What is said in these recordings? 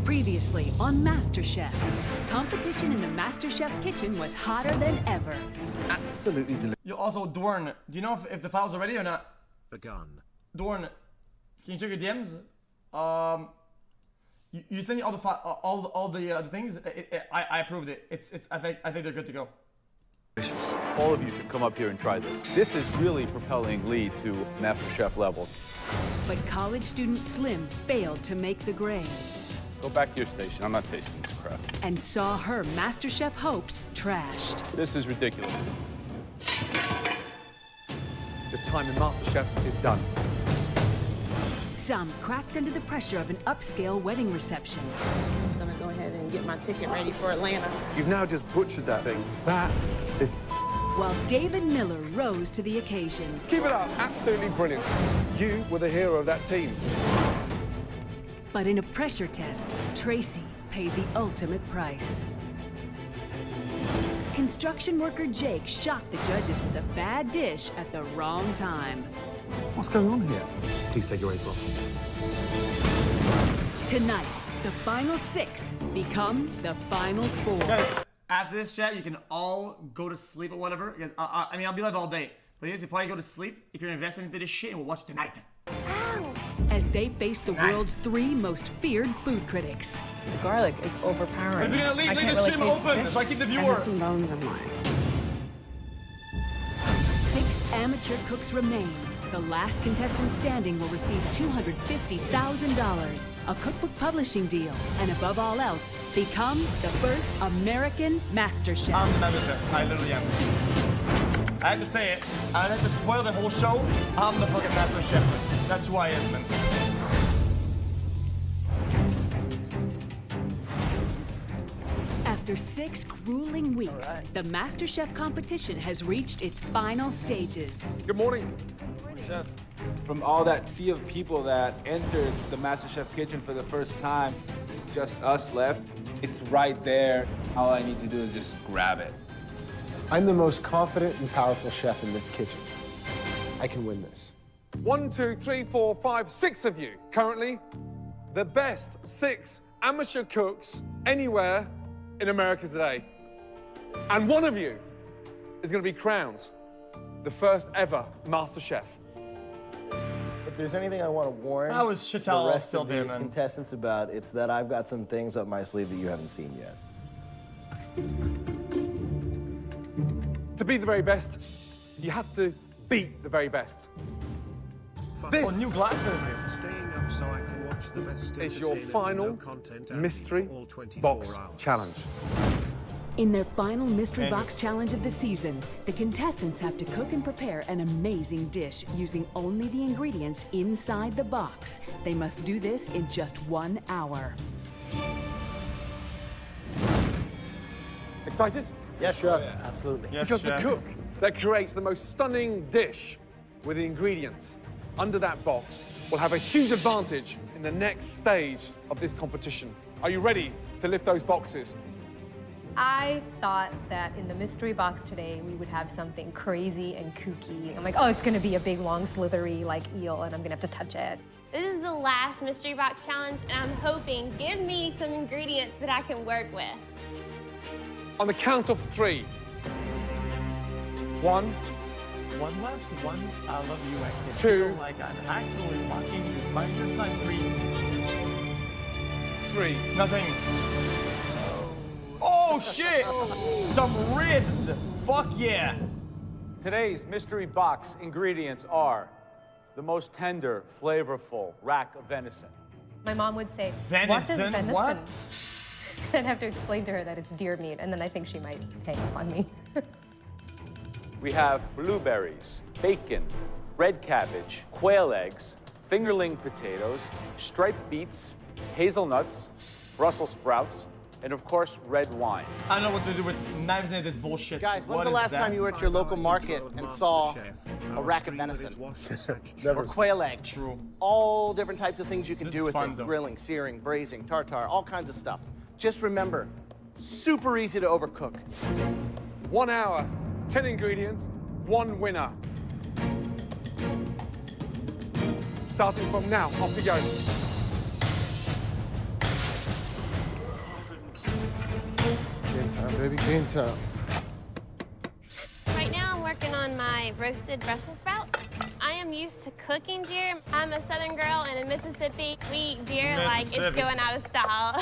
Previously on MasterChef, competition in the MasterChef kitchen was hotter than ever. Absolutely delicious. You also, Dorn, do you know if the files are ready or not? Begun. Dorn, can you check your DMs? You sent me all the things. I approved it. I think they're good to go. All of you should come up here and try this. This is really propelling Lee to MasterChef level. But college student Slim failed to make the grade. Go back to your station. I'm not tasting this crap. And saw her MasterChef hopes trashed. This is ridiculous. The time in MasterChef is done. Some cracked under the pressure of an upscale wedding reception. I'm gonna go ahead and get my ticket ready for Atlanta. You've now just butchered that thing. That is... While David Miller rose to the occasion. Keep it up. Absolutely brilliant. You were the hero of that team. But in a pressure test, Tracy paid the ultimate price. Construction worker Jake shocked the judges with a bad dish at the wrong time. What's going on here? Please take your apron off. Tonight, the final 6 become the final 4. Guys, after this chat, you can all go to sleep or whatever. Because I mean, I'll be live all day. But yes, you probably go to sleep if you're investing into this shit, and we'll watch tonight. As they face the world's 3 most feared food critics. The garlic is overpowering. If you're gonna leave the really stream open, so I keep the viewer. Some bones in mine. 6 amateur cooks remain. The last contestant standing will receive $250,000, a cookbook publishing deal, and above all else, become the first American MasterChef. I'm the MasterChef. I literally am. I have to say it. I have to spoil the whole show. I'm the fucking MasterChef. That's who I am, man. After 6 grueling weeks, the MasterChef competition has reached its final stages. Good morning. Chef. From all that sea of people that entered the MasterChef kitchen for the first time, it's just us left. It's right there. All I need to do is just grab it. I'm the most confident and powerful chef in this kitchen. I can win this. 1, 2, 3, 4, 5, 6 of you. Currently, the best 6 amateur cooks anywhere in America today. And one of you is going to be crowned the first ever MasterChef. If there's anything I want to warn How is Chattel the rest still of the there, man? contestants about, it's that I've got some things up my sleeve that you haven't seen yet. To be the very best, you have to beat the very best. This Oh, new glasses. Staying up so I can watch the best is your entertainment, final no content, and mystery all 24 box hours. challenge. In their final mystery Angus. box challenge of the season, the contestants have to cook and prepare an amazing dish using only the ingredients inside the box. They must do this in just 1 hour. Excited? Yes, Chef. Absolutely. Yes, Because chef. the cook that creates the most stunning dish with the ingredients under that box will have a huge advantage in the next stage of this competition. Are you ready to lift those boxes? I thought that in the mystery box today, we would have something crazy and kooky. I'm like, oh, it's gonna be a big, long, slithery, like, eel, and I'm gonna have to touch it. This is the last mystery box challenge, and I'm hoping, give me some ingredients that I can work with. On the count of 3. 1, One last one. I love you, X. I 2, feel like I'm actually walking despite your side 3. 3. Nothing. Oh shit! Some ribs. Fuck yeah. Today's mystery box ingredients are the most tender, flavorful rack of venison. My mom would say, Venison? what is venison? What? I'd have to explain to her that it's deer meat, and then I think she might hang up on me. We have blueberries, bacon, red cabbage, quail eggs, fingerling potatoes, striped beets, hazelnuts, Brussels sprouts, and of course, red wine. I don't know what to do with knives in this bullshit. Guys, when's What the is last that? time you were at your local market and saw a rack of venison? Or quail eggs? True. All different types of things you can This do is with fun, it. though. Grilling, searing, braising, tartare, all kinds of stuff. Just remember, super easy to overcook. 1 hour, 10 ingredients, 1 winner. Starting from now, off we go. Baby, game time. Right now I'm working on my roasted Brussels sprouts. I am used to cooking deer. I'm a Southern girl, and in Mississippi, we eat deer like it's going out of style.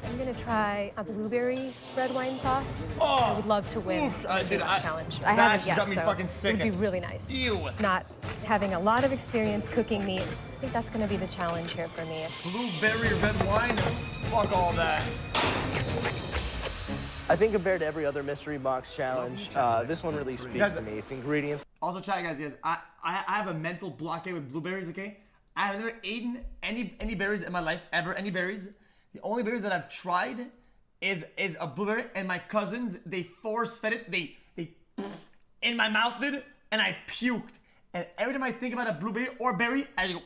I'm gonna try a blueberry red wine sauce. Oh! I would love to win the challenge. I haven't yet, got me so fucking sick. it would be really nice. Ew. Not having a lot of experience cooking meat. I think that's gonna be the challenge here for me. Blueberry red wine? Fuck all that. I think compared to every other mystery box challenge, this one really speaks to me. It's ingredients. Also, chat, guys, I have a mental blockade with blueberries, okay? I have never eaten any berries in my life, ever, any berries. The only berries that I've tried is a blueberry, and my cousins, they force-fed it, they in my mouth, dude, and I puked. And every time I think about a blueberry or berry, I go,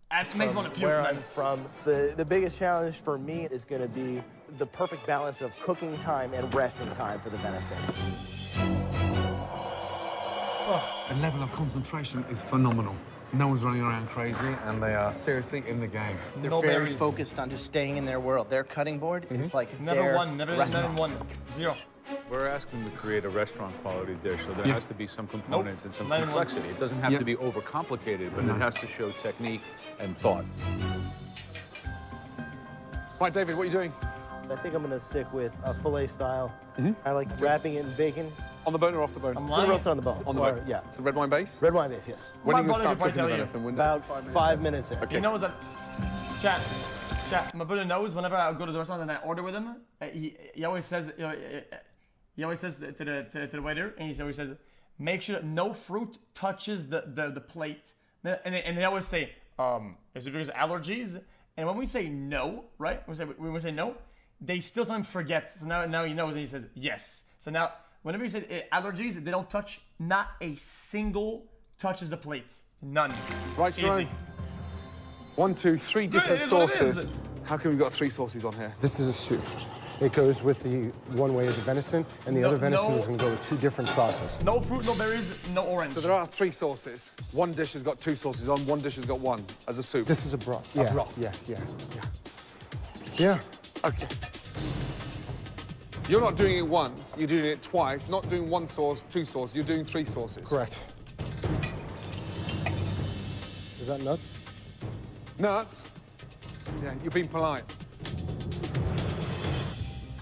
that makes me want to puke, Where man. I'm from, the biggest challenge for me is going to be the perfect balance of cooking time and resting time for the venison. The level of concentration is phenomenal. No one's running around crazy, and they are seriously in the game. They're No very berries. focused on just staying in their world. Their cutting board is like Never their one, never restaurant. one, zero. We're asking to create a restaurant quality dish, so there has to be some components and some Not even once. complexity. It doesn't have to be overcomplicated, but it has to show technique and thought. Right, David, what are you doing? I think I'm going to stick with a filet style. I like wrapping it in bacon. On the bone or off the bone? I'm So lying. roast on the bone. On the Or- bone. Yeah. It's a red wine base? Red wine base, yes. When are My you going to brother start could probably cooking the tell you. venison? When- About 5 minutes in. Okay. You know what's that? Chat, my brother knows whenever I go to the restaurant and I order with him, he always says, he always says to the waiter, and he always says, make sure that no fruit touches the plate. And they always say, is it because of allergies? And when we say no, right? When we say no, they still sometimes forget. So now he knows, and he says yes. So now, whenever he says allergies, they don't touch. Not a single touches the plate. None. Right, Sharon. Easy. 1, 2, 3 different It is what it sauces. is. How come we've got 3 sauces on here? This is a soup. It goes with the one way of the venison, and the No- other venison no- is going to go with 2 different sauces. No fruit, no berries, no orange. So there are 3 sauces. One dish has got 2 sauces on, one dish has got 1 as a soup. This is a broth. Yeah, broth. yeah. Yeah. Okay. You're not doing it once, you're doing it twice. Not doing 1 sauce, 2 sauces, you're doing 3 sauces. Correct. Is that nuts? Nuts? Yeah, you're being polite.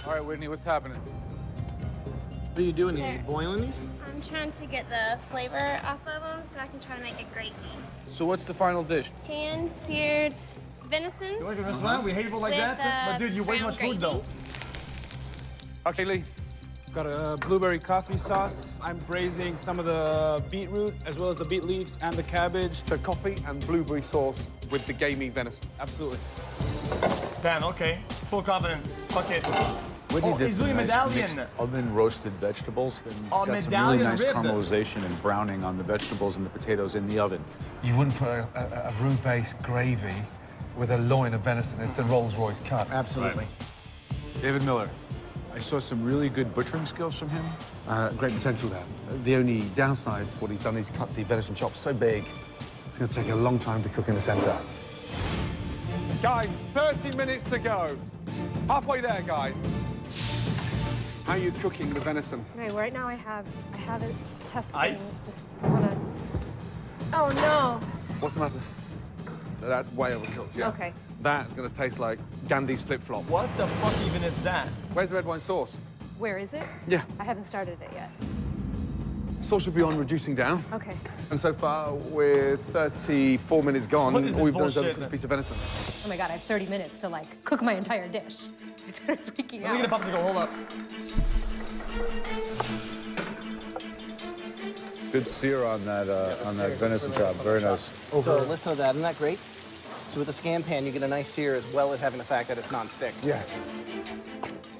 All right, Whitney, what's happening? What are you doing? Are you boiling these? I'm trying to get the flavor off of them so I can try to make a gravy. So what's the final dish? Pan-seared venison. You like a restaurant? We hate people like With, that? But dude, you waste brown much food gravy. though. Okay, Lee. Got a blueberry coffee sauce. I'm braising some of the beetroot, as well as the beet leaves and the cabbage. So coffee and blueberry sauce with the gamey venison. Absolutely. Damn, okay. Full confidence. Fuck it. Whitney Oh, did he's some doing a nice medallion. mixed oven roasted vegetables. And A got some really medallion nice rib. caramelization and browning on the vegetables and the potatoes in the oven. You wouldn't put a roux-based gravy with a loin of venison. It's the Rolls-Royce cut. Absolutely. David Miller, I saw some really good butchering skills from him. Great potential there. The only downside to what he's done is cut the venison chops so big, it's going to take a long time to cook in the center. Guys, 30 minutes to go. Halfway there, guys. How are you cooking the venison? Okay, right now I have it testing. Ice? Just wanna... Oh no. What's the matter? That's way overcooked, yeah. Okay. That's going to taste like Gandhi's flip-flop. What the fuck even is that? Where's the red wine sauce? Where is it? Yeah. I haven't started it yet. Sauce should be on reducing down. Okay. And so far, we're 34 minutes gone. What is All this we've done is bullshit? overcook a piece of venison. Oh my god, I have 30 minutes to like cook my entire dish. I started freaking Let me get a out. popsicle, hold up. Good sear on that venison chop. Very nice. So listen to that. Isn't that great? So with the scan pan, you get a nice sear as well as having the fact that it's non-stick. Yeah.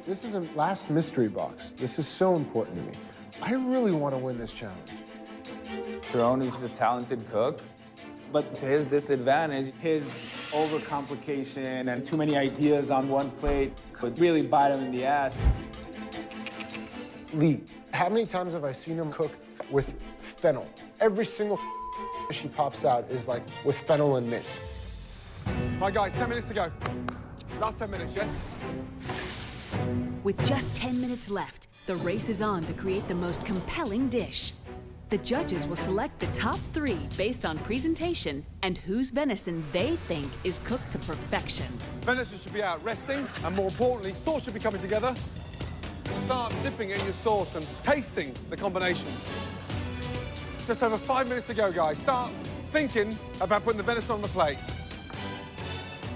This is a last mystery box. This is so important to me. I really want to win this challenge. Sharon is a talented cook, but to his disadvantage, his overcomplication and too many ideas on one plate would really bite him in the ass. Lee, how many times have I seen him cook with fennel? Every single dish he pops out is like with fennel and mint. Right, guys, 10 minutes to go. Last 10 minutes, yes? With just 10 minutes left, the race is on to create the most compelling dish. The judges will select the top 3 based on presentation and whose venison they think is cooked to perfection. Venison should be out resting, and more importantly, sauce should be coming together. Start dipping it in your sauce and tasting the combinations. Just over 5 minutes to go, guys. Start thinking about putting the venison on the plate.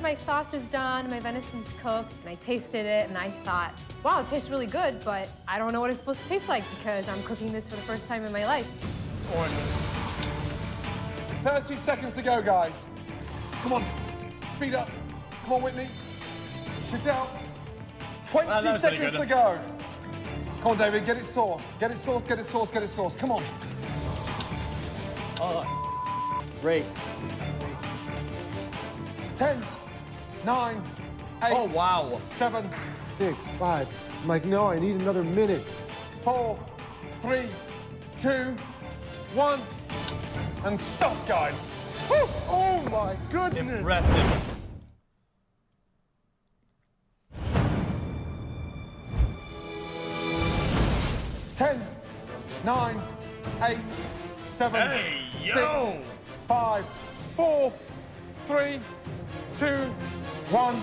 My sauce is done, my venison's cooked, and I tasted it, and I thought, wow, it tastes really good, but I don't know what it's supposed to taste like because I'm cooking this for the first time in my life. 30 seconds to go, guys. Come on, speed up. Come on, Whitney. Shoot out. 20 seconds to go. Come on, David, get it sauced. Get it sauced, get it sauced, get it sauced. Come on. Great. 10, 9, 8. Oh, wow. 7, 6, 5. I'm like, no, I need another minute. 4, 3, 2, 1. And stop, guys. Woo! Oh, my goodness. Impressive. Ten, 9, 8, 7, Hey, 6, yo. 5, 4, 3, 2, 1.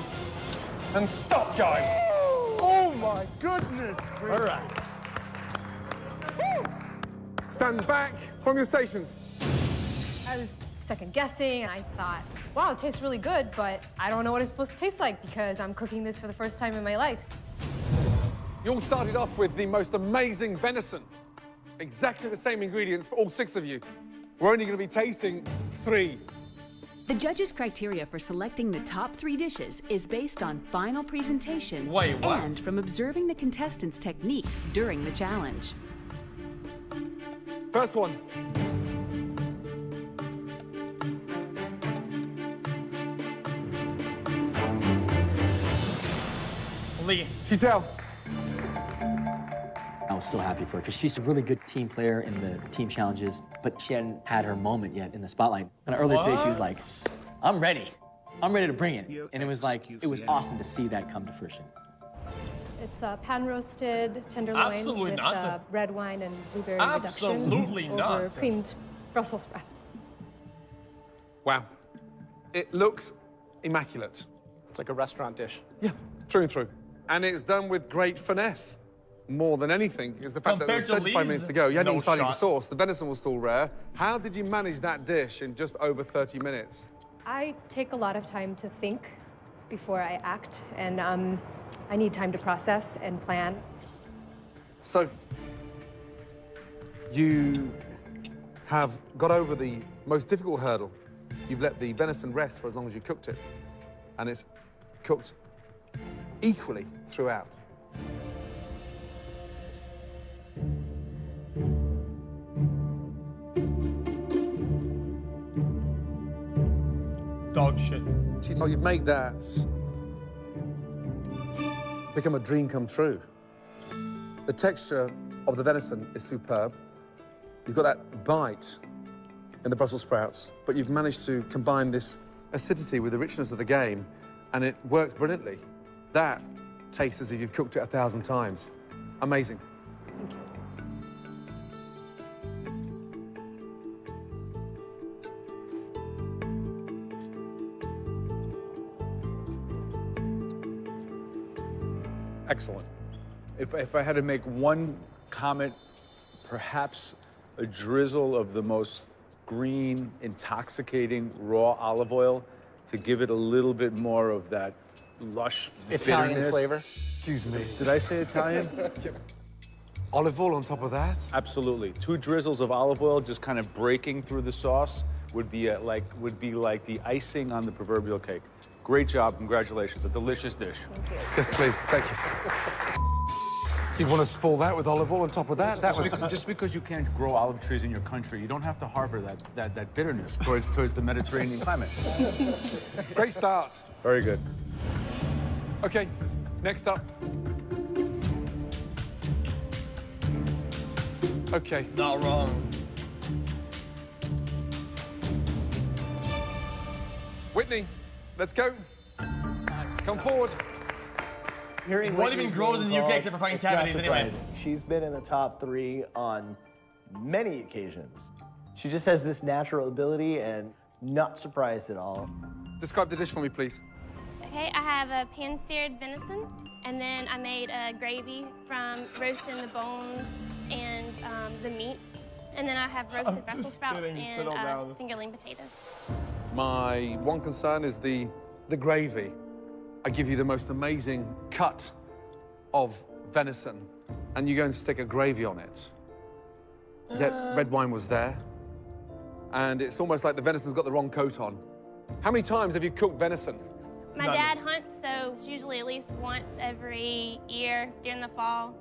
And stop, guys. Oh, my goodness. All right. Stand back from your stations. I was second guessing, and I thought, wow, it tastes really good, but I don't know what it's supposed to taste like because I'm cooking this for the first time in my life. You all started off with the most amazing venison. Exactly the same ingredients for all 6 of you. We're only going to be tasting 3. The judges' criteria for selecting the top 3 dishes is based on final presentation Wait, what? and from observing the contestants' techniques during the challenge. First one. Lee. Chitel. I was so happy for her because she's a really good team player in the team challenges, but she hadn't had her moment yet in the spotlight. And earlier today, she was like, I'm ready. I'm ready to bring it. And it was like, it was awesome to see that come to fruition. It's pan-roasted tenderloin Absolutely with not. red wine and blueberry Absolutely reduction not. over creamed Brussels sprouts. Wow. It looks immaculate. It's like a restaurant dish. Yeah, through and through. And it's done with great finesse. More than anything is the fact that there was Compared to 35 minutes to go. You hadn't no even started the shot. sauce. The venison was still rare. How did you manage that dish in just over 30 minutes? I take a lot of time to think before I act, and I need time to process and plan. So, you have got over the most difficult hurdle. You've let the venison rest for as long as you cooked it. And it's cooked equally throughout. Dog shit. So you've made that become a dream come true. The texture of the venison is superb. You've got that bite in the Brussels sprouts, but you've managed to combine this acidity with the richness of the game, and it works brilliantly. That tastes as if you've cooked it 1,000 times. Amazing. Thank you. Excellent. If I had to make one comment, perhaps a drizzle of the most green, intoxicating raw olive oil to give it a little bit more of that lush Italian bitterness. flavor. Excuse me, did I say Italian? Olive oil on top of that? Absolutely. 2 drizzles of olive oil just kind of breaking through the sauce would be like the icing on the proverbial cake. Great job, congratulations. A delicious dish. Thank you. Yes, please, take it. You want to spoil that with olive oil on top of that? That was Just because you can't grow olive trees in your country, you don't have to harbor that bitterness towards the Mediterranean climate. great start. Very good. Okay, next up. Okay. Not wrong. Whitney, let's go. Come forward. Hearing What Whitney's even grows in the name UK called, except for fucking it's not cavities anyway? surprising. She's been in the top 3 on many occasions. She just has this natural ability and not surprised at all. Describe the dish for me, please. Okay, I have a pan-seared venison, and then I made a gravy from roasting the bones and the meat. And then I have roasted Brussels sprouts and fingerling potatoes. My one concern is the gravy. I give you the most amazing cut of venison, and you go and stick a gravy on it. Yet red wine was there, and it's almost like the venison's got the wrong coat on. How many times have you cooked venison? My dad hunts, so it's usually at least once every year during the fall.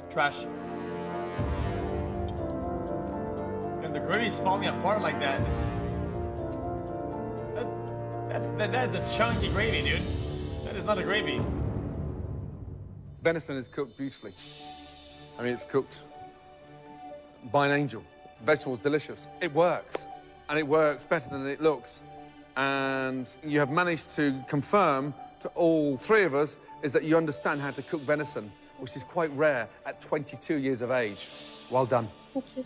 Trash. And the gravy's falling apart like that. That's a chunky gravy, dude. That is not a gravy. Venison is cooked beautifully. I mean, it's cooked by an angel. Vegetables delicious. It works, and it works better than it looks. And you have managed to confirm to all 3 of us is that you understand how to cook venison, which is quite rare at 22 years of age. Well done. Thank you.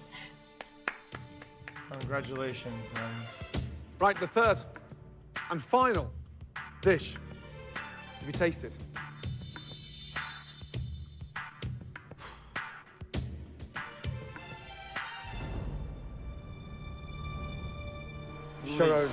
Congratulations, man. Right, the third and final dish to be tasted. Sharon.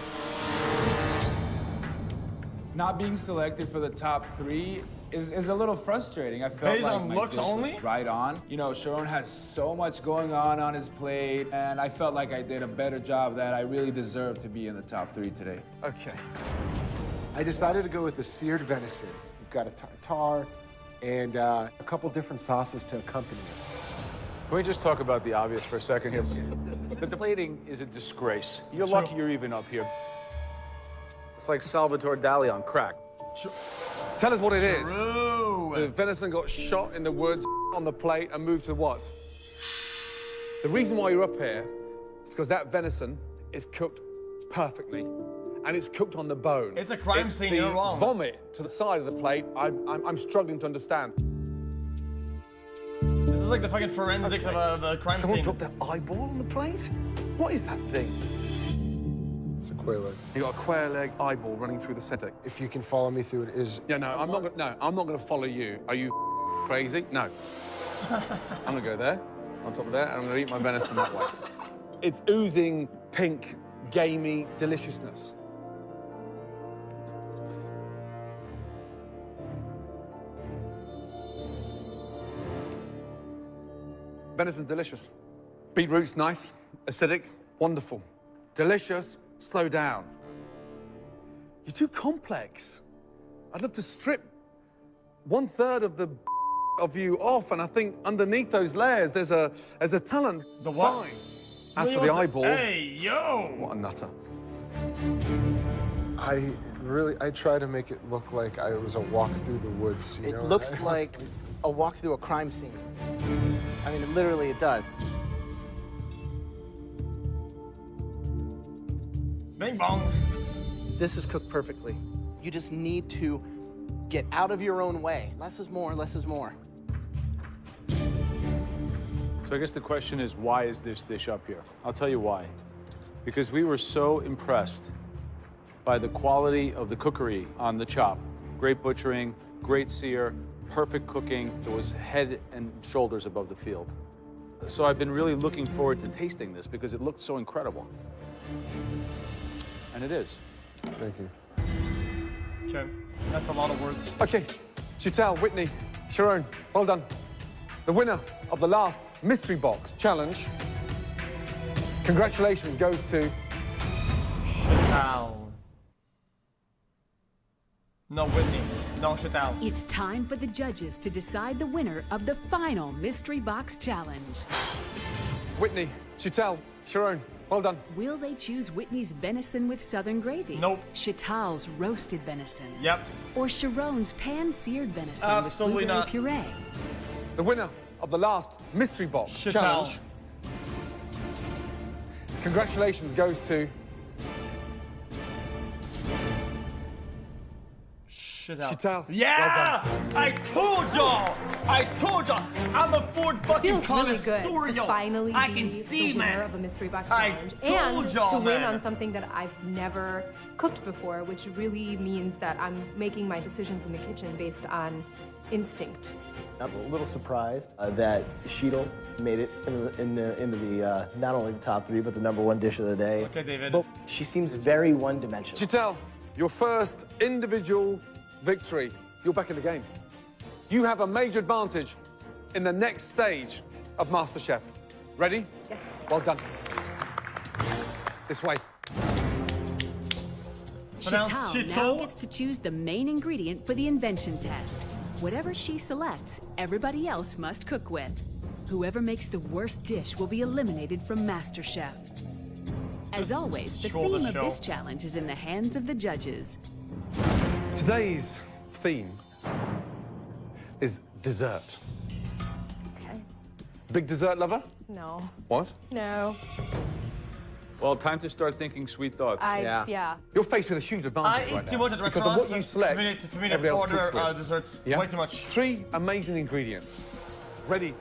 Not being selected for the top 3 is a little frustrating. I felt Based like on my looks dish was only? right on. You know, Sharon had so much going on his plate, and I felt like I did a better job that I really deserved to be in the top 3 today. Okay. I decided to go with the seared venison. We've got a tartare and a couple different sauces to accompany it. Can we just talk about the obvious for a second? Yes. The plating is a disgrace. You're lucky you're even up here. It's like Salvatore Dali on crack. Tell us what it is. True. The venison got shot in the woods on the plate and moved to what? The reason why you're up here is because that venison is cooked perfectly, and it's cooked on the bone. It's a crime scene, the you're wrong. Vomit to the side of the plate, I'm struggling to understand. This is like the fucking forensics of the crime Someone scene. dropped their eyeball on the plate? What is that thing? It's a quail leg. You got a quail leg eyeball running through the center. If you can follow me through it, is Yeah, no, I'm not gonna follow you. Are you crazy? No. I'm gonna go there, on top of there, and I'm gonna eat my venison that way. It's oozing pink, gamey deliciousness. Venison's delicious. Beetroot's nice, acidic, wonderful. Delicious, slow down. You're too complex. I'd love to strip 1/3 of you off, and I think underneath those layers there's a talent. The what? Fine. As for the eyeball, Hey, yo! what a nutter. I try to make it look like I was a walk through the woods. You It know? looks like a walk through a crime scene. I mean, literally it does. Bing bong. This is cooked perfectly. You just need to get out of your own way. Less is more, less is more. So I guess the question is, why is this dish up here? I'll tell you why. Because we were so impressed by the quality of the cookery on the chop. Great butchering, great sear, perfect cooking. It was head and shoulders above the field. So I've been really looking forward to tasting this because it looked so incredible. And it is. Thank you. Okay, that's a lot of words. Okay, Chital, Whitney, Sharon, well done. The winner of the last Mystery Box Challenge, congratulations, goes to... Chital. No, Whitney. No, Chital. It's time for the judges to decide the winner of the final Mystery Box Challenge. Whitney, Chital, Sharon, well done. Will they choose Whitney's venison with southern gravy? Nope. Chital's roasted venison? Yep. Or Sharon's pan-seared venison Absolutely with not. blueberry puree? The winner of the last Mystery Box Chital. Challenge, congratulations, goes to... shit out. Chital. Yeah! I told y'all! I'm a Ford fucking Feels really connoisseur, good to yo. finally I be can see, the winner man. of a mystery box I challenge told and y'all, to win man. on something that I've never cooked before, which really means that I'm making my decisions in the kitchen based on instinct. I'm a little surprised that Sheetal made it into the not only the top 3 but the #1 dish of the day. Okay, David. But she seems very one-dimensional. Chital, your first individual victory. You're back in the game. You have a major advantage in the next stage of MasterChef. Ready? Yes. Well done. This way. Chital now gets to choose the main ingredient for the invention test. Whatever she selects, everybody else must cook with. Whoever makes the worst dish will be eliminated from MasterChef. As always, the theme of this challenge is in the hands of the judges. Today's theme is dessert. Okay. Big dessert lover? No. What? No. Well, time to start thinking sweet thoughts. Yeah. You're faced with a huge advantage right too now. much at because of restaurants. what you select, For me to everybody else order cooks with. desserts. Yeah? Way too much. 3 amazing ingredients. Ready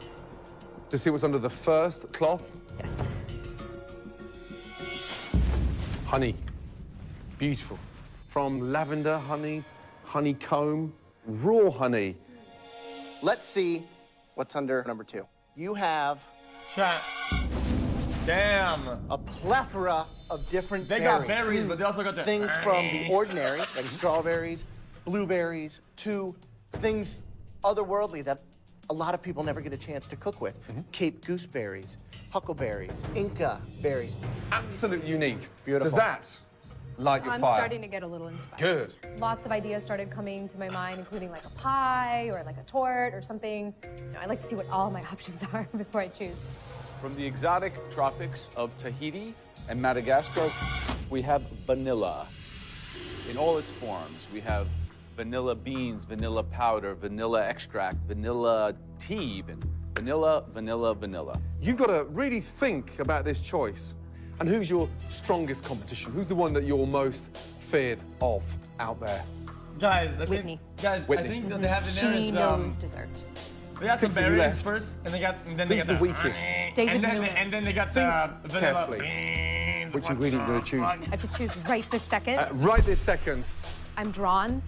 to see what's under the first cloth? Yes. Honey. Beautiful. From lavender honey, honeycomb, raw honey. Let's see what's under #2. You have Chat. Damn. a plethora of different They berries. got berries, but they also got the Things from the ordinary, like strawberries, blueberries, to things otherworldly that a lot of people never get a chance to cook with. Cape gooseberries, huckleberries, Inca berries. Absolutely unique. Beautiful. Does that light your I'm fire? starting to get a little inspired. Good. Lots of ideas started coming to my mind, including like a pie or like a tort or something. You know, I like to see what all my options are before I choose. From the exotic tropics of Tahiti and Madagascar, we have vanilla in all its forms. We have vanilla beans, vanilla powder, vanilla extract, vanilla tea even. Vanilla, vanilla, vanilla. You've got to really think about this choice. And who's your strongest competition? Who's the one that you're most feared of out there? Guys, I Whitney. think, guys, Whitney. I think that they have in there She is knows dessert. they got some 6 of you berries left. first, and then they Who's got the weakest? David Miller. and then they got the vanilla carefully. beans. Which ingredient are you going to choose? I could choose right this second. Right this second. I'm drawn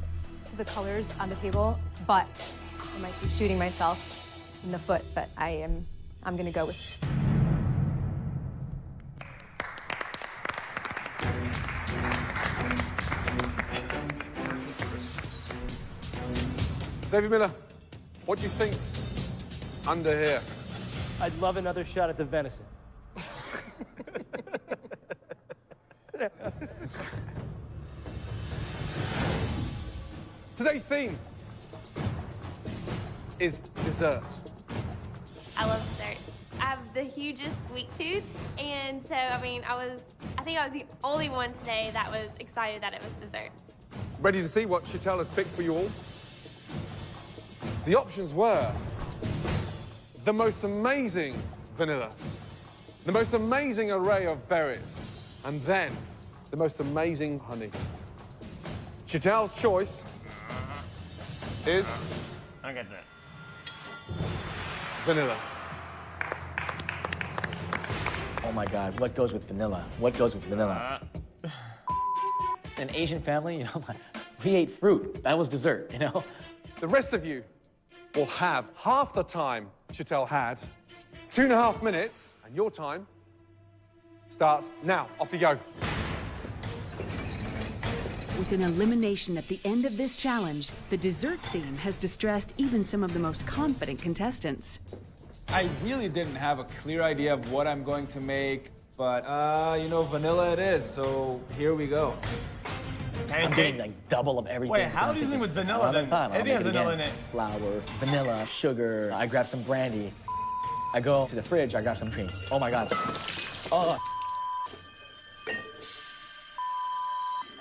to the colors on the table, but I might be shooting myself in the foot, but I'm gonna go with. David Miller, what do you think's under here? I'd love another shot at the venison. Today's theme is dessert. I love dessert. I have the hugest sweet tooth, and so I think I was the only one today that was excited that it was desserts. Ready to see what Chital has picked for you all? The options were the most amazing vanilla, the most amazing array of berries, and then the most amazing honey. Chital's choice is I got that. vanilla. Oh my God, what goes with vanilla? What goes with vanilla? An Asian family, you know, we ate fruit. That was dessert, you know? The rest of you will have half the time Chital had, 2.5 minutes, and your time starts now. Off you go. With an elimination at the end of this challenge, the dessert theme has distressed even some of the most confident contestants. I really didn't have a clear idea of what I'm going to make, but, you know, vanilla it is, so here we go. I'm getting like double of everything. Wait, how do you think with vanilla then? Everything has vanilla in it. Flour, vanilla, sugar. I grab some brandy. I go to the fridge, I grab some cream. Oh my God. Oh.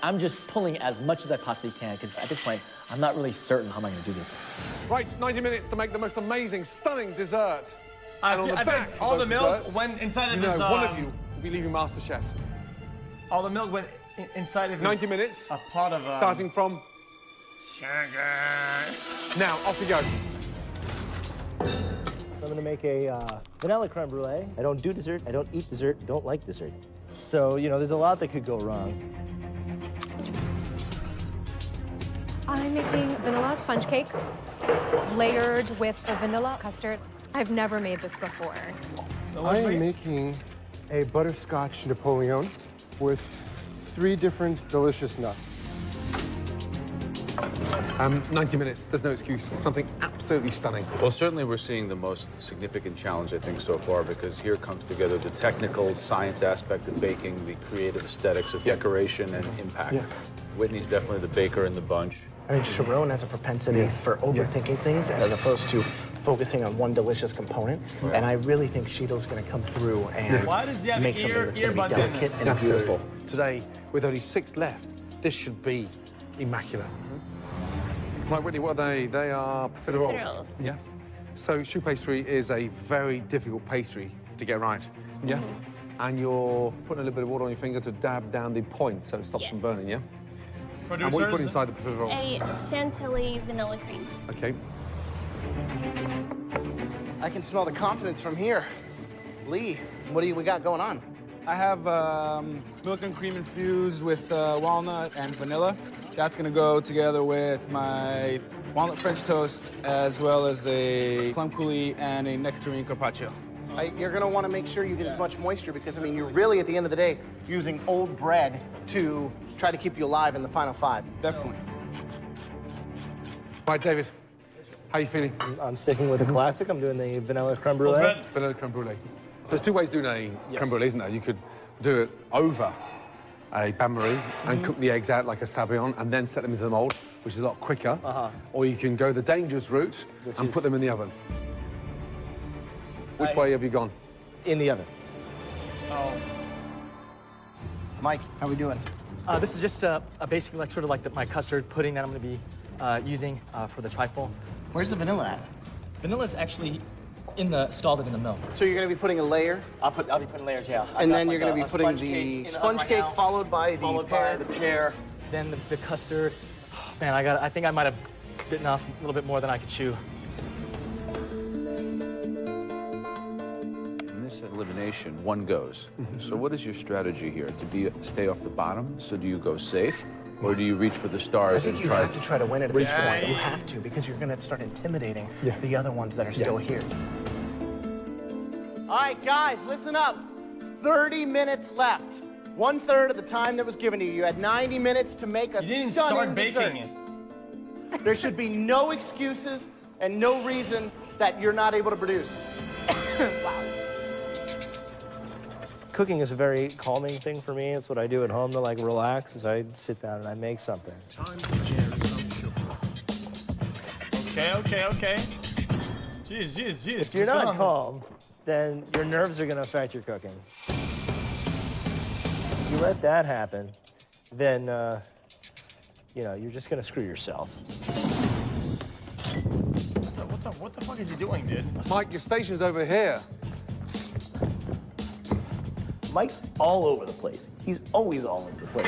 I'm just pulling as much as I possibly can, because at this point, I'm not really certain how am I going to do this. Right, 90 minutes to make the most amazing, stunning dessert. And on the I back think of all the those milk desserts, went inside of you this. know, one of you will be leaving MasterChef. All the milk went inside of 90 this, minutes. a pot of. Starting from Now, off we go. I'm gonna make a vanilla creme brulee. I don't do dessert, I don't eat dessert, don't like dessert. So, you know, there's a lot that could go wrong. I'm making vanilla sponge cake layered with the vanilla custard. I've never made this before. I am making a butterscotch Napoleon with 3 different delicious nuts. 90 minutes, there's no excuse. Something absolutely stunning. Well, certainly we're seeing the most significant challenge, I think, so far, because here comes together the technical science aspect of baking, the creative aesthetics of decoration and impact. Yeah. Whitney's definitely the baker in the bunch. I mean, Sharon has a propensity for overthinking things as opposed to focusing on one delicious component. Right. And I really think Shido's going to come through and Why does he have make something that's going to be earbuds in? delicate and beautiful. Today, with only 6 left, this should be immaculate. Right, Whitney, what are they? They are profiteroles. Profiteroles. Yeah. So choux pastry is a very difficult pastry to get right. Yeah. And you're putting a little bit of water on your finger to dab down the point so it stops from burning, yeah? And what are you putting inside the profiteroles? A chantilly vanilla cream. Okay. I can smell the confidence from here. Lee, what do we got going on? I have milk and cream infused with walnut and vanilla. That's gonna go together with my walnut French toast, as well as a plum coulis and a nectarine carpaccio. You're gonna wanna make sure you get as much moisture because, I mean, you're really, at the end of the day, using old bread to try to keep you alive in the final 5. Definitely. Right, David, how you feeling? I'm sticking with the classic. I'm doing the vanilla creme brulee. Vanilla creme brulee. There's 2 ways of doing a creme brulee, isn't there? You could do it over a bain-marie and cook the eggs out like a sabayon and then set them into the mold, which is a lot quicker. Or you can go the dangerous route and put them in the oven. Which way have you gone? In the oven. Oh. Mike, how we doing? This is just a basic, like, sort of like my custard pudding that I'm going to be using for the trifle. Where's the vanilla at? Vanilla's actually scalded in the milk. So you're gonna be putting a layer? I'll be putting layers, yeah. And then you're gonna be putting the sponge cake followed by the pear. Then the custard. Man, I think I might have bitten off a little bit more than I could chew. In this elimination, one goes. So what is your strategy here? Stay off the bottom? So do you go safe? Or do you reach for the stars and You have to try to win it at this point. You have to, because you're gonna start intimidating the other ones that are still here. All right, guys, listen up. 30 minutes left. 1/3 of the time that was given to you. You had 90 minutes to make a You didn't stunning start dessert. baking it. There should be no excuses and no reason that you're not able to produce. Wow. Cooking is a very calming thing for me. It's what I do at home to, like, relax, is I sit down and I make something. Okay. Jeez. If you're not calm, then your nerves are gonna affect your cooking. If you let that happen, then, you know, you're just gonna screw yourself. What the fuck is he doing, dude? Mike, your station's over here. Mike's all over the place. He's always all over the place.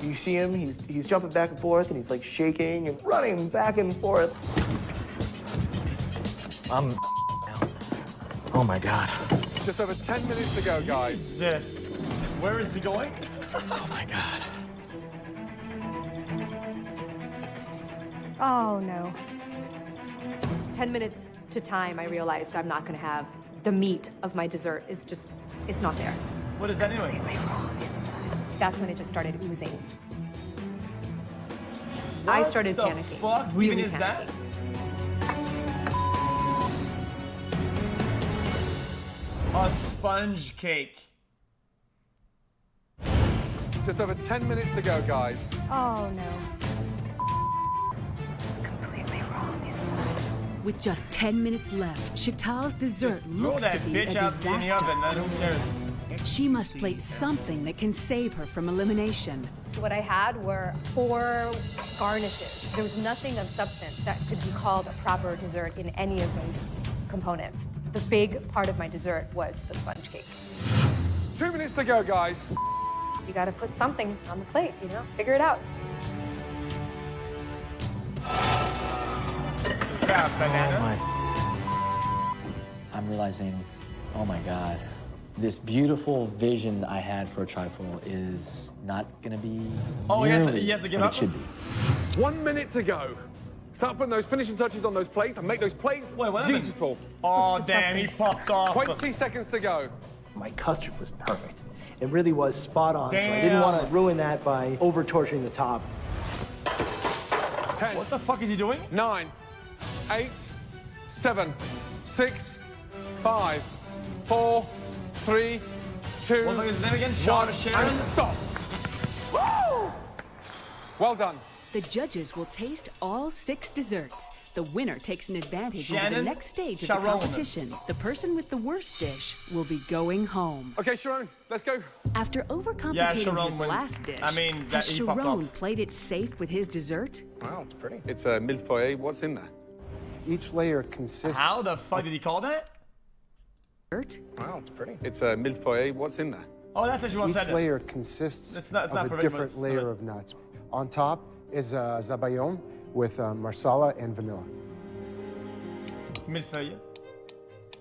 You see him, he's jumping back and forth, and he's like shaking and running back and forth. Oh my God. Just over 10 minutes to go, guys. Jesus. Where is he going? Oh my God. Oh, no. 10 minutes to time, I realized I'm not gonna have the meat of my dessert is just, it's not there. What is that anyway? That's when it just started oozing. I started panicking. What the fuck Really even is that? A sponge cake. Just over 10 minutes to go, guys. Oh, no. It's completely raw on the inside. With just 10 minutes left, Chantal's dessert Throw looks that to be a bitch out in the oven, disaster. who cares? She must plate something that can save her from elimination. What I had were 4 garnishes. There was nothing of substance that could be called a proper dessert in any of those components. The big part of my dessert was the sponge cake. 2 minutes to go, guys. You gotta put something on the plate, you know? Figure it out. I'm realizing, oh my God, this beautiful vision I had for a trifle is not gonna be nearly he has to give what up? it should be. 1 minute to go. Start putting those finishing touches on those plates and make those plates beautiful. Oh, damn, he popped off. 20 seconds to go. My custard was perfect. It really was spot on, so I didn't want to ruin that by over-torturing the top. 10. What the fuck is he doing? 9, 8, 7, 6, 5, 4, 3, 2, What the fuck is his name again? Sean Sharon? and stop. Woo! Well done. The judges will taste all 6 desserts. The winner takes an advantage into the Shannon? next stage of Sharon. the competition. The person with the worst dish will be going home. Okay, Sharon, let's go. After overcomplicating Sharon his went- last dish, I mean, that has he popped Sharon off. played it safe with his dessert? Wow, it's pretty. It's a millefeuille. What's in there? Each layer consists. How the fuck did he call that? Dessert? Wow, it's pretty. It's a millefeuille. What's in there? Oh, that's actually what Each said it. layer consists It's not of perfect, a but different it's layer good. of nuts. On top is zabayon with marsala and vanilla. Millefeuille.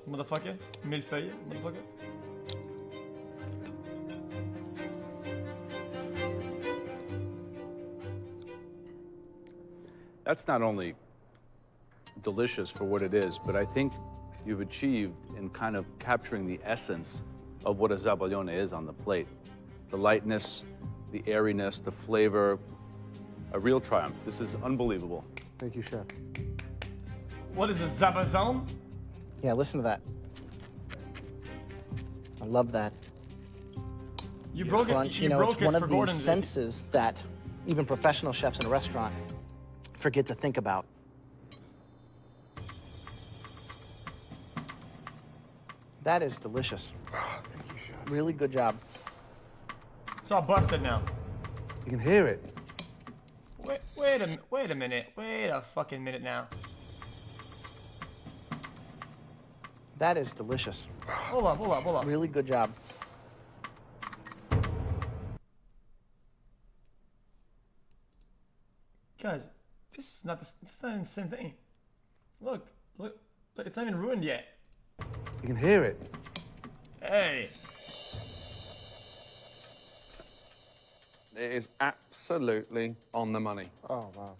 Motherfucker. Millefeuille. Motherfucker. That's not only delicious for what it is, but I think you've achieved in kind of capturing the essence of what a zabaione is on the plate. The lightness, the airiness, the flavor, a real triumph. This is unbelievable. Thank you, chef. What is this, Zabazone? Yeah, listen to that. I love that. You broke Crunch. it. You know, broke it's it one for of the Gordon's. senses that even professional chefs in a restaurant forget to think about. That is delicious. Really good job. It's all busted now. You can hear it. Wait a minute. Wait a fucking minute now. That is delicious. Hold up. Really good job. Guys, this is not the same thing. Look, it's not even ruined yet. You can hear it. Hey. It is absolutely on the money. Oh, wow.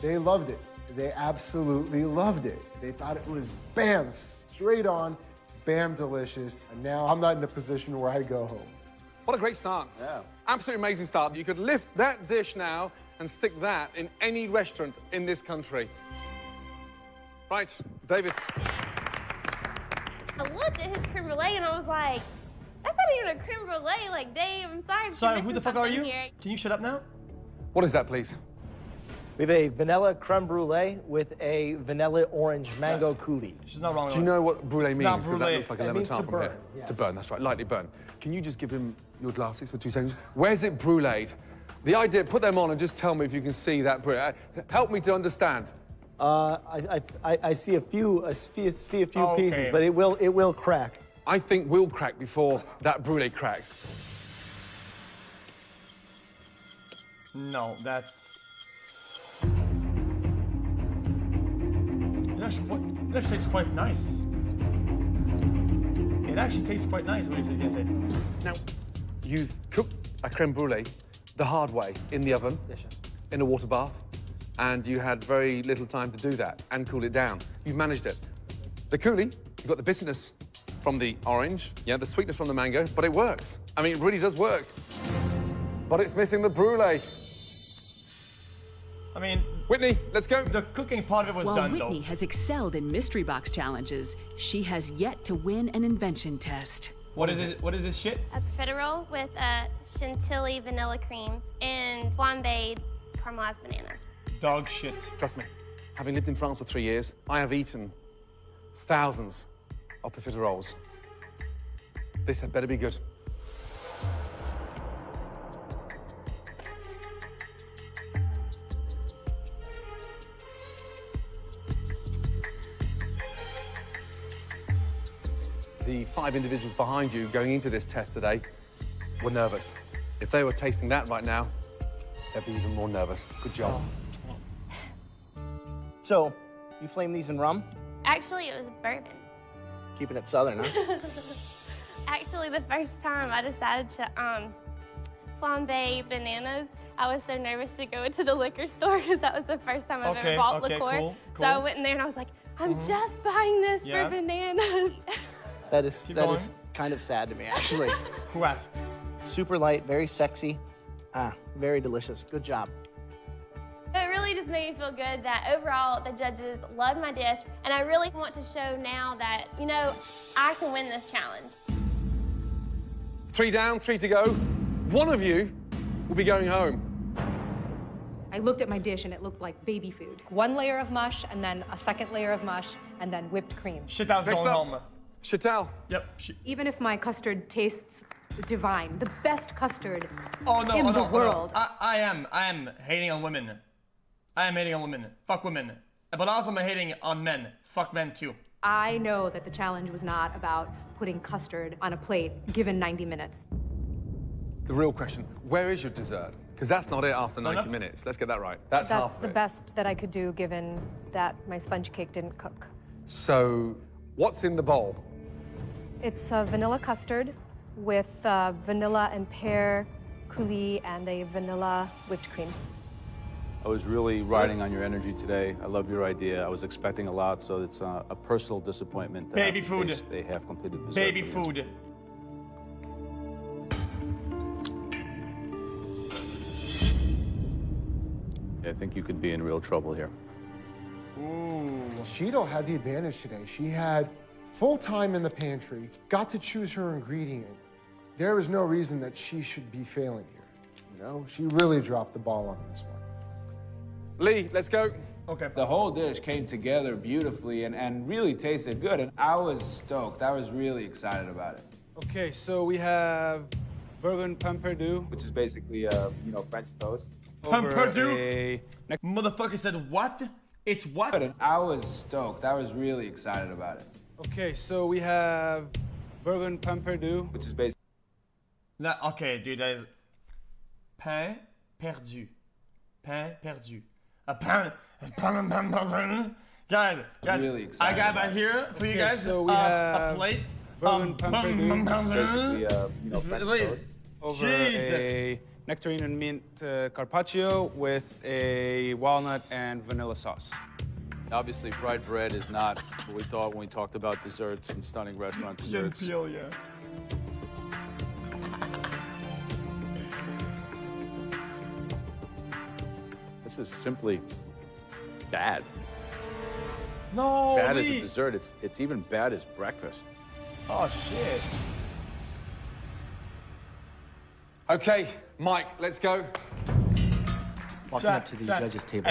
They loved it. They absolutely loved it. They thought it was bam, straight on, bam, delicious. And now I'm not in a position where I go home. What a great start. Yeah. Absolutely amazing start. You could lift that dish now and stick that in any restaurant in this country. Right, David. I looked at his creme brulee and I was like, that's not even a creme brulee. Like, Dave, I'm sorry. If Sorry, you're who the missing fuck are something you? here. Can you shut up now? What is that, please? We have a vanilla creme brulee with a vanilla orange mango coulis. She's not wrong. Do you know what brulee It's means? not Because that brulee. looks like a It lemon means to tart from here. burn, yes. To burn, that's right, lightly burn. Can you just give him your glasses for 2 seconds? Where's it bruleed? The idea, put them on and just tell me if you can see that brulee. Help me to understand. I see a few pieces, Okay. but it will crack. I think we'll crack before that brulee cracks. No, that's. It actually tastes quite nice. It actually tastes quite nice. What do you say? Now, you've cooked a creme brulee the hard way in the oven, in a water bath, and you had very little time to do that and cool it down. You've managed it. The coulis, you've got the bitterness from the orange, yeah, the sweetness from the mango, but it works. I mean, it really does work. But it's missing the brulee. I mean, Whitney, let's go. the cooking part of it was While done, Whitney though. has excelled in mystery box challenges, she has yet to win an invention test. What is it? What is this shit? A profiterole with chantilly vanilla cream and flambéed caramelized bananas. Dog shit. Trust me, having lived in France for 3 years, I have eaten thousands of profiteroles. This had better be good. The 5 individuals behind you going into this test today were nervous. If they were tasting that right now, they'd be even more nervous. Good job. So, you flame these in rum? Actually, it was bourbon. Keeping it southern, huh? Actually, the first time I decided to flambe bananas, I was so nervous to go into the liquor store because that was the first time I've ever bought liquor. Cool. So I went in there and I was like, I'm just buying this for bananas. That is kind of sad to me, actually. Who asked? Super light, very sexy. Very delicious. Good job. It really just made me feel good that overall the judges loved my dish, and I really want to show now that, you know, I can win this challenge. 3 down, 3 to go. One of you will be going home. I looked at my dish and it looked like baby food. 1 layer of mush and then a 2nd layer of mush and then whipped cream. Chantal's going home. Chantal. Yep. Even if my custard tastes divine, the best custard in the world. I am hating on women. I am hating on women. Fuck women. But also I'm hating on men. Fuck men too. I know that the challenge was not about putting custard on a plate given 90 minutes. The real question, where is your dessert? Because that's not it after 90 minutes. Let's get that right. That's half of the it. best that I could do given that my sponge cake didn't cook. So, what's in the bowl? It's vanilla custard with vanilla and pear coulis and a vanilla whipped cream. I was really riding on your energy today. I love your idea. I was expecting a lot, so it's a personal disappointment that Baby food. They have completed dessert. Baby food. I think you could be in real trouble here. Well, Shido had the advantage today. She had full time in the pantry, got to choose her ingredient. There is no reason that she should be failing here. You know, she really dropped the ball on this one. Lee, let's go. Okay. The whole dish came together beautifully and really tasted good, and I was stoked. I was really excited about it. Okay, so we have bourbon pamperdou, which is basically French toast. Pamperdou? Motherfucker said what? It's what? And I was stoked. I was really excited about it. Okay, so we have bourbon pamperdou, which is basically. Okay, dude, that is pain perdu. Pain perdu. A pain. Guys, really excited. I got that here for you guys. So we have a plate. Bourbon pamperdou, French toast. Over a nectarine and mint carpaccio with a walnut and vanilla sauce. Obviously, fried bread is not what we thought when we talked about desserts and stunning restaurant desserts. This is simply bad. No, bad as a dessert. It's even bad as breakfast. Oh shit. Okay, Mike, let's go. Walking up to the judges' table.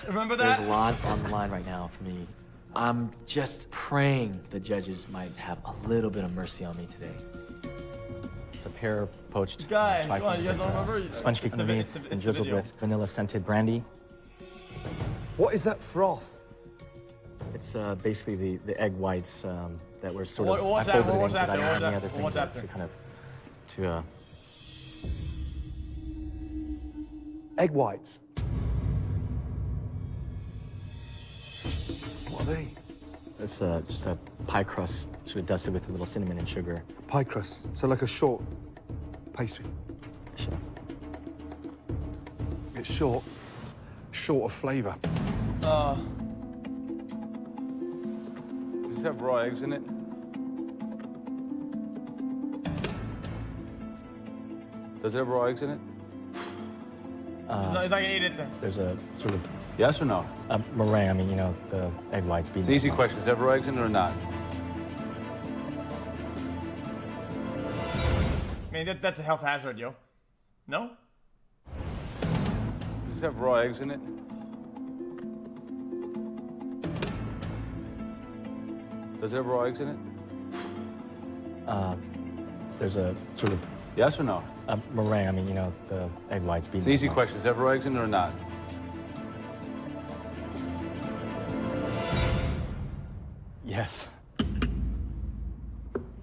Remember that? There's a lot on the line right now for me. I'm just praying the judges might have a little bit of mercy on me today. It's a pear poached guys, you guys don't remember? Sponge cake underneath. It's been drizzled with vanilla scented brandy. What is that froth? It's basically the egg whites that were sort of. What's I folded it in what's because I after? didn't have any What's other things after? to kind of to. Egg whites. What are they? It's just a pie crust, sort of dusted with a little cinnamon and sugar. Pie crust, so like a short pastry. Sure. It's short of flavour. Does this have raw eggs in it? Does it have raw eggs in it? If I can eat it. There's a sort of Yes or no? meringue. I mean, you know, the egg whites being. It's an easy question. Does it have raw eggs in it or not? I mean, that's a health hazard, yo. No? Does this have raw eggs in it? Does it have raw eggs in it? There's a sort of Yes or no? meringue. I mean, you know, the egg whites being. It's an easy question. Does it have raw eggs in it or not? Yes.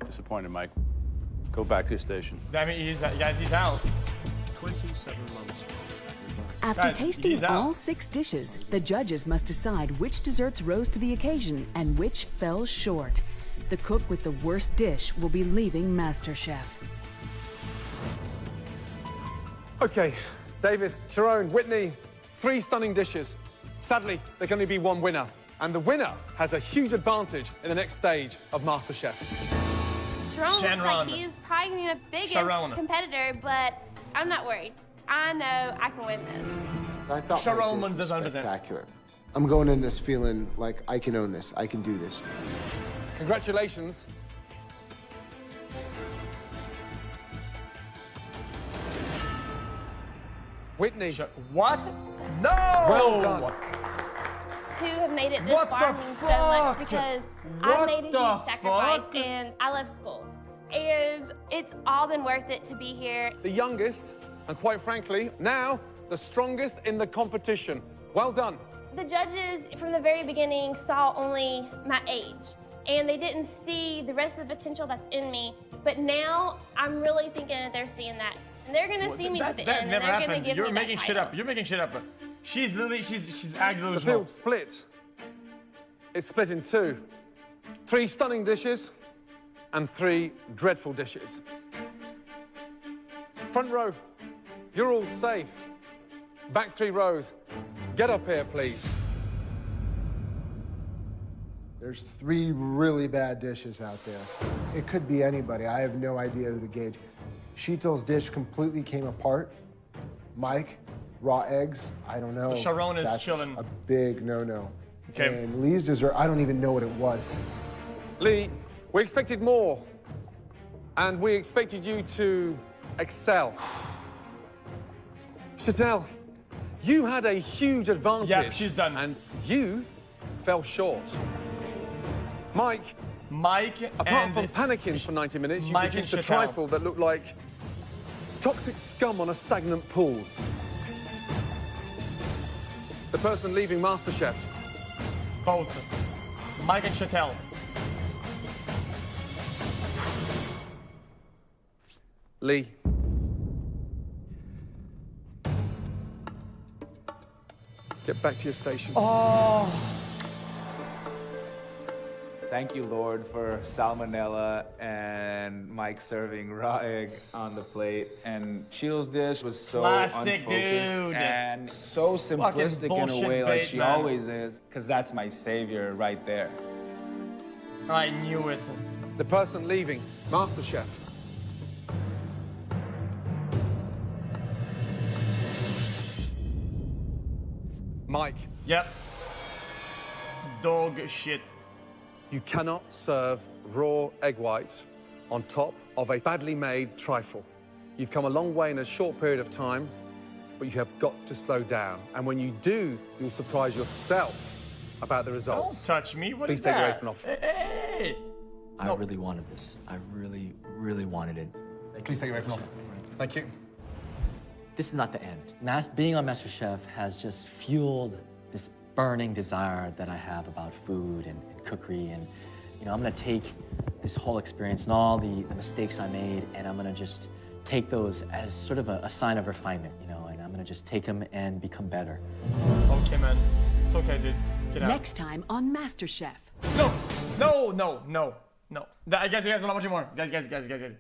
Disappointed, Mike. Go back to your station. I mean, guys, he's out. 27 months. After Guys, tasting he's out. all 6 dishes, the judges must decide which desserts rose to the occasion and which fell short. The cook with the worst dish will be leaving MasterChef. Okay, David, Sharon, Whitney, 3 stunning dishes. Sadly, there can only be one winner. And the winner has a huge advantage in the next stage of MasterChef. Sharon looks like he's probably going to be the biggest Sharon. competitor, but I'm not worried. I know I can win this. I thought Sharon my wins dish this was 100%. spectacular. I'm going in this feeling like I can own this. I can do this. Congratulations. Whitney. What? No! Well done. To have made it this What far the means so fuck? much because I What made a the huge sacrifice fuck? and I love school. And it's all been worth it to be here. The youngest, and quite frankly, now the strongest in the competition. Well done. The judges from the very beginning saw only my age and they didn't see the rest of the potential that's in me. But now I'm really thinking that they're seeing that. And they're gonna see me at the That end never and they're gonna happened. give You're me making that shit title. up. You're making shit up. She's literally, she's acting The delusional. field split. It's split in 2. 3 stunning dishes and 3 dreadful dishes. Front row, you're all safe. Back 3 rows, get up here, please. There's 3 really bad dishes out there. It could be anybody. I have no idea who to gauge. Sheetal's dish completely came apart. Mike, raw eggs, I don't know. Sharon is That's chilling. a big no-no. Okay. And Lee's dessert, I don't even know what it was. Lee, we expected more. And we expected you to excel. Chantel, you had a huge advantage. Yep, she's done. And you fell short. Mike, apart and from panicking for 90 minutes, you Mike produced a and Chantel. trifle that looked like toxic scum on a stagnant pool. The person leaving MasterChef. Both. Mike and Chantel. Lee. Get back to your station. Oh. Thank you, Lord, for salmonella and Mike serving raw egg on the plate. And Cheeto's dish was so Classic, unfocused dude. and so simplistic in a bullshit way, like bait, she man. always is, because that's my savior right there. I knew it. The person leaving MasterChef. Mike. Yep. Dog shit. You cannot serve raw egg whites on top of a badly made trifle. You've come a long way in a short period of time, but you have got to slow down. And when you do, you'll surprise yourself about the results. Don't touch me. What Please is take your that? apron off. Hey. I really wanted this. I really, really wanted it. Please take your apron off. Thank you. This is not the end. Being on MasterChef has just fueled this burning desire that I have about food and cookery. And, you know, I'm gonna take this whole experience and all the mistakes I made, and I'm gonna just take those as sort of a sign of refinement, you know, and I'm gonna just take them and become better. Okay, man. It's okay, dude. Get out. Next time on MasterChef. No. Guys, we're not watching more. Guys.